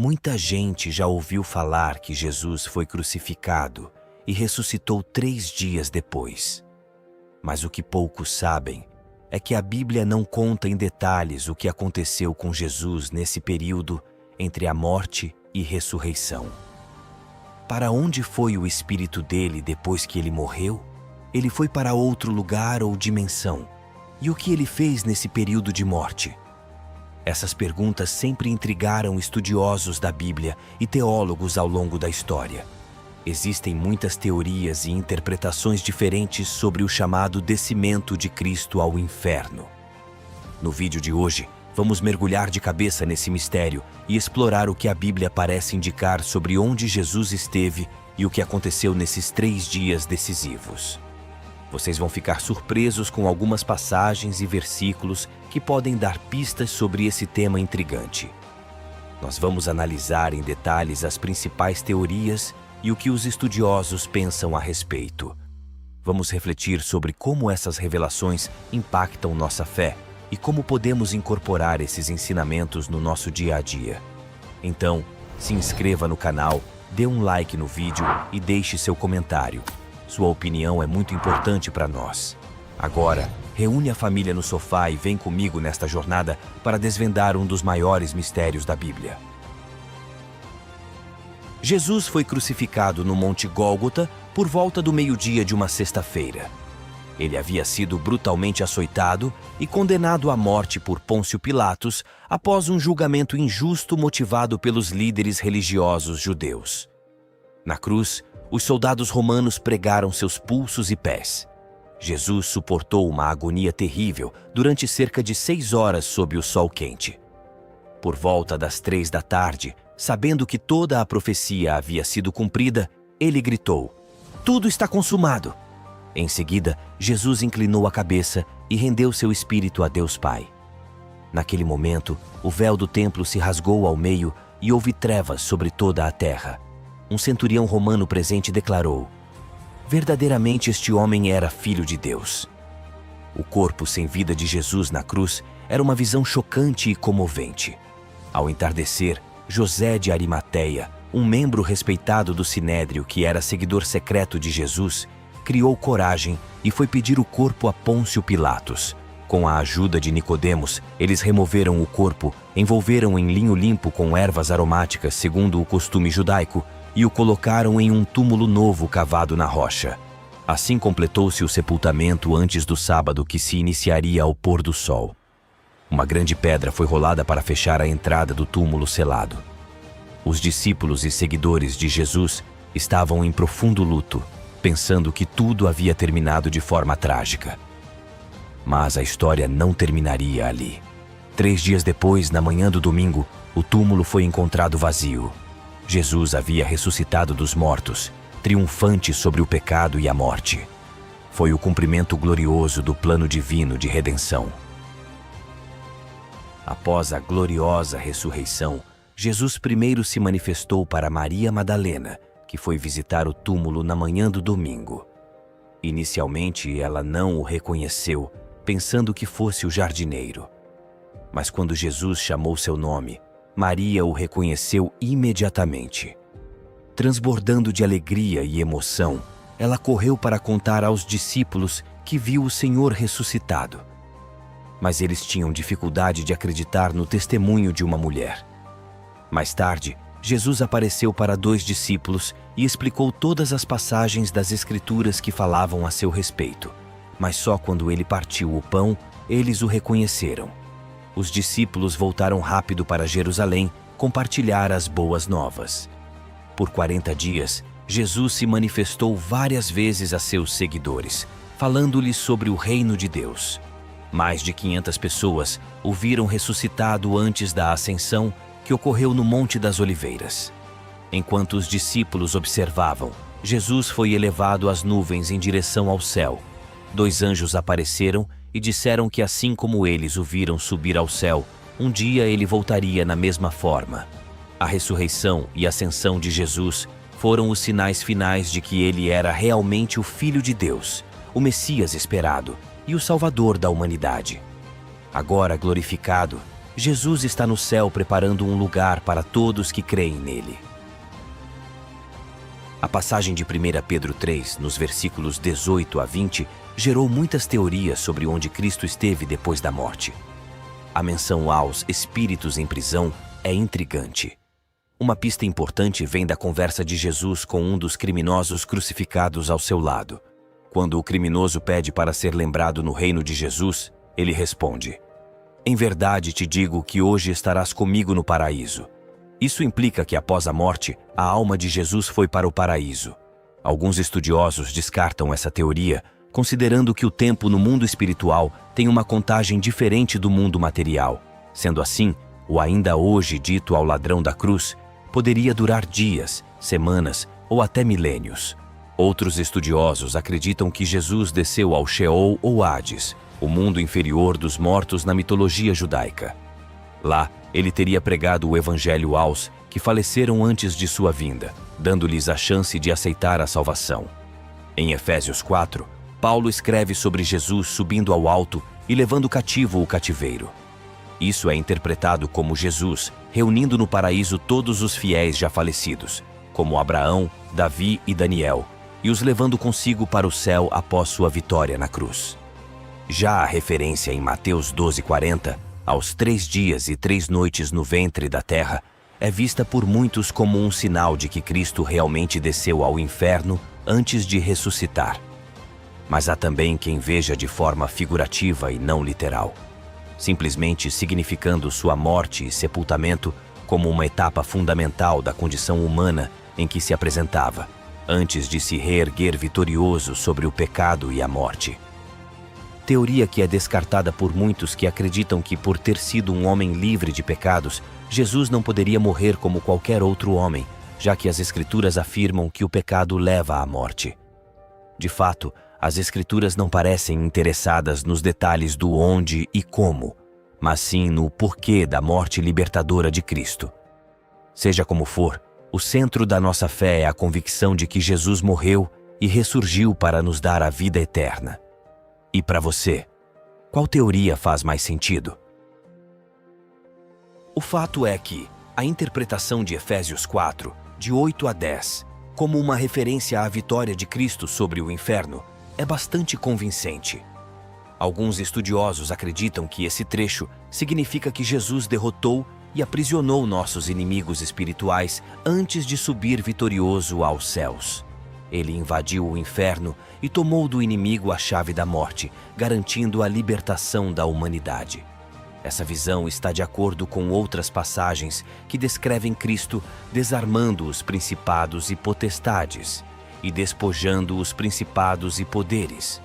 Muita gente já ouviu falar que Jesus foi crucificado e ressuscitou 3 dias depois. Mas o que poucos sabem é que a Bíblia não conta em detalhes o que aconteceu com Jesus nesse período entre a morte e ressurreição. Para onde foi o espírito dele depois que ele morreu? Ele foi para outro lugar ou dimensão? E o que ele fez nesse período de morte? Essas perguntas sempre intrigaram estudiosos da Bíblia e teólogos ao longo da história. Existem muitas teorias e interpretações diferentes sobre o chamado descimento de Cristo ao inferno. No vídeo de hoje, vamos mergulhar de cabeça nesse mistério e explorar o que a Bíblia parece indicar sobre onde Jesus esteve e o que aconteceu nesses 3 dias decisivos. Vocês vão ficar surpresos com algumas passagens e versículos que podem dar pistas sobre esse tema intrigante. Nós vamos analisar em detalhes as principais teorias e o que os estudiosos pensam a respeito. Vamos refletir sobre como essas revelações impactam nossa fé e como podemos incorporar esses ensinamentos no nosso dia a dia. Então, se inscreva no canal, dê um like no vídeo e deixe seu comentário. Sua opinião é muito importante para nós. Agora, reúne a família no sofá e vem comigo nesta jornada para desvendar um dos maiores mistérios da Bíblia. Jesus foi crucificado no Monte Gólgota por volta do meio-dia de uma sexta-feira. Ele havia sido brutalmente açoitado e condenado à morte por Pôncio Pilatos após um julgamento injusto motivado pelos líderes religiosos judeus. Na cruz, os soldados romanos pregaram seus pulsos e pés. Jesus suportou uma agonia terrível durante cerca de 6 horas sob o sol quente. Por volta das 3 da tarde, sabendo que toda a profecia havia sido cumprida, ele gritou: "Tudo está consumado!" Em seguida, Jesus inclinou a cabeça e rendeu seu espírito a Deus Pai. Naquele momento, o véu do templo se rasgou ao meio e houve trevas sobre toda a terra. Um centurião romano presente declarou: "Verdadeiramente este homem era filho de Deus." O corpo sem vida de Jesus na cruz era uma visão chocante e comovente. Ao entardecer, José de Arimateia, um membro respeitado do Sinédrio que era seguidor secreto de Jesus, criou coragem e foi pedir o corpo a Pôncio Pilatos. Com a ajuda de Nicodemos, eles removeram o corpo, envolveram em linho limpo com ervas aromáticas segundo o costume judaico e o colocaram em um túmulo novo cavado na rocha. Assim completou-se o sepultamento antes do sábado que se iniciaria ao pôr do sol. Uma grande pedra foi rolada para fechar a entrada do túmulo selado. Os discípulos e seguidores de Jesus estavam em profundo luto, pensando que tudo havia terminado de forma trágica. Mas a história não terminaria ali. 3 dias depois, na manhã do domingo, o túmulo foi encontrado vazio. Jesus havia ressuscitado dos mortos, triunfante sobre o pecado e a morte. Foi o cumprimento glorioso do plano divino de redenção. Após a gloriosa ressurreição, Jesus primeiro se manifestou para Maria Madalena, que foi visitar o túmulo na manhã do domingo. Inicialmente, ela não o reconheceu, pensando que fosse o jardineiro. Mas quando Jesus chamou seu nome, Maria o reconheceu imediatamente. Transbordando de alegria e emoção, ela correu para contar aos discípulos que viu o Senhor ressuscitado. Mas eles tinham dificuldade de acreditar no testemunho de uma mulher. Mais tarde, Jesus apareceu para 2 discípulos e explicou todas as passagens das Escrituras que falavam a seu respeito. Mas só quando ele partiu o pão, eles o reconheceram. Os discípulos voltaram rápido para Jerusalém compartilhar as boas novas. Por 40 dias, Jesus se manifestou várias vezes a seus seguidores, falando-lhes sobre o reino de Deus. Mais de 500 pessoas o viram ressuscitado antes da ascensão, que ocorreu no Monte das Oliveiras. Enquanto os discípulos observavam, Jesus foi elevado às nuvens em direção ao céu. 2 anjos apareceram e disseram que assim como eles o viram subir ao céu, um dia ele voltaria na mesma forma. A ressurreição e ascensão de Jesus foram os sinais finais de que ele era realmente o Filho de Deus, o Messias esperado e o Salvador da humanidade. Agora glorificado, Jesus está no céu preparando um lugar para todos que creem nele. A passagem de 1 Pedro 3, nos versículos 18 a 20, gerou muitas teorias sobre onde Cristo esteve depois da morte. A menção aos espíritos em prisão é intrigante. Uma pista importante vem da conversa de Jesus com um dos criminosos crucificados ao seu lado. Quando o criminoso pede para ser lembrado no reino de Jesus, ele responde: "Em verdade te digo que hoje estarás comigo no paraíso." Isso implica que após a morte, a alma de Jesus foi para o paraíso. Alguns estudiosos descartam essa teoria, considerando que o tempo no mundo espiritual tem uma contagem diferente do mundo material. Sendo assim, o ainda hoje dito ao ladrão da cruz poderia durar dias, semanas ou até milênios. Outros estudiosos acreditam que Jesus desceu ao Sheol ou Hades, o mundo inferior dos mortos na mitologia judaica. Lá, ele teria pregado o evangelho aos que faleceram antes de sua vinda, dando-lhes a chance de aceitar a salvação. Em Efésios 4, Paulo escreve sobre Jesus subindo ao alto e levando cativo o cativeiro. Isso é interpretado como Jesus reunindo no paraíso todos os fiéis já falecidos, como Abraão, Davi e Daniel, e os levando consigo para o céu após sua vitória na cruz. Já a referência em Mateus 12:40, aos 3 dias e 3 noites no ventre da terra, é vista por muitos como um sinal de que Cristo realmente desceu ao inferno antes de ressuscitar. Mas há também quem veja de forma figurativa e não literal, simplesmente significando sua morte e sepultamento como uma etapa fundamental da condição humana em que se apresentava, antes de se reerguer vitorioso sobre o pecado e a morte. Teoria que é descartada por muitos que acreditam que, por ter sido um homem livre de pecados, Jesus não poderia morrer como qualquer outro homem, já que as Escrituras afirmam que o pecado leva à morte. De fato, as Escrituras não parecem interessadas nos detalhes do onde e como, mas sim no porquê da morte libertadora de Cristo. Seja como for, o centro da nossa fé é a convicção de que Jesus morreu e ressurgiu para nos dar a vida eterna. E para você, qual teoria faz mais sentido? O fato é que a interpretação de Efésios 4, de 8 a 10, como uma referência à vitória de Cristo sobre o inferno, é bastante convincente. Alguns estudiosos acreditam que esse trecho significa que Jesus derrotou e aprisionou nossos inimigos espirituais antes de subir vitorioso aos céus. Ele invadiu o inferno e tomou do inimigo a chave da morte, garantindo a libertação da humanidade. Essa visão está de acordo com outras passagens que descrevem Cristo desarmando os principados e potestades e despojando os principados e poderes,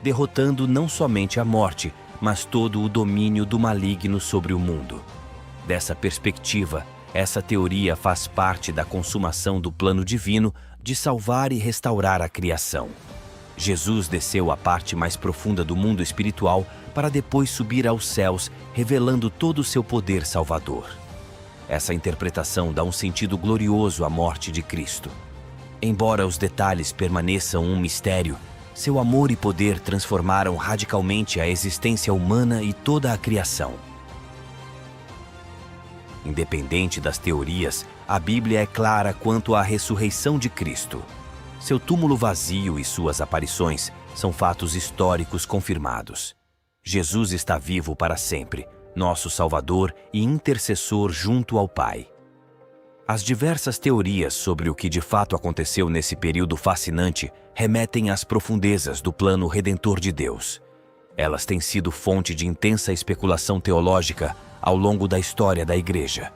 derrotando não somente a morte, mas todo o domínio do maligno sobre o mundo. Dessa perspectiva, essa teoria faz parte da consumação do plano divino de salvar e restaurar a criação. Jesus desceu à parte mais profunda do mundo espiritual para depois subir aos céus, revelando todo o seu poder salvador. Essa interpretação dá um sentido glorioso à morte de Cristo. Embora os detalhes permaneçam um mistério, seu amor e poder transformaram radicalmente a existência humana e toda a criação. Independente das teorias, a Bíblia é clara quanto à ressurreição de Cristo. Seu túmulo vazio e suas aparições são fatos históricos confirmados. Jesus está vivo para sempre, nosso Salvador e intercessor junto ao Pai. As diversas teorias sobre o que de fato aconteceu nesse período fascinante remetem às profundezas do plano redentor de Deus. Elas têm sido fonte de intensa especulação teológica ao longo da história da Igreja.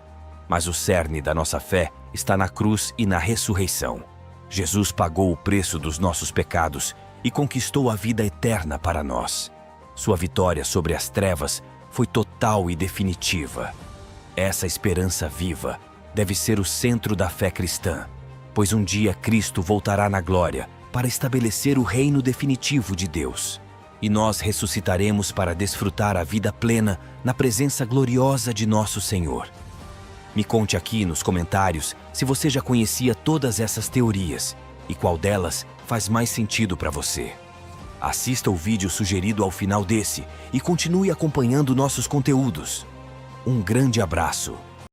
Mas o cerne da nossa fé está na cruz e na ressurreição. Jesus pagou o preço dos nossos pecados e conquistou a vida eterna para nós. Sua vitória sobre as trevas foi total e definitiva. Essa esperança viva deve ser o centro da fé cristã, pois um dia Cristo voltará na glória para estabelecer o reino definitivo de Deus. E nós ressuscitaremos para desfrutar a vida plena na presença gloriosa de nosso Senhor. Me conte aqui nos comentários se você já conhecia todas essas teorias e qual delas faz mais sentido para você. Assista o vídeo sugerido ao final desse e continue acompanhando nossos conteúdos. um grande abraço.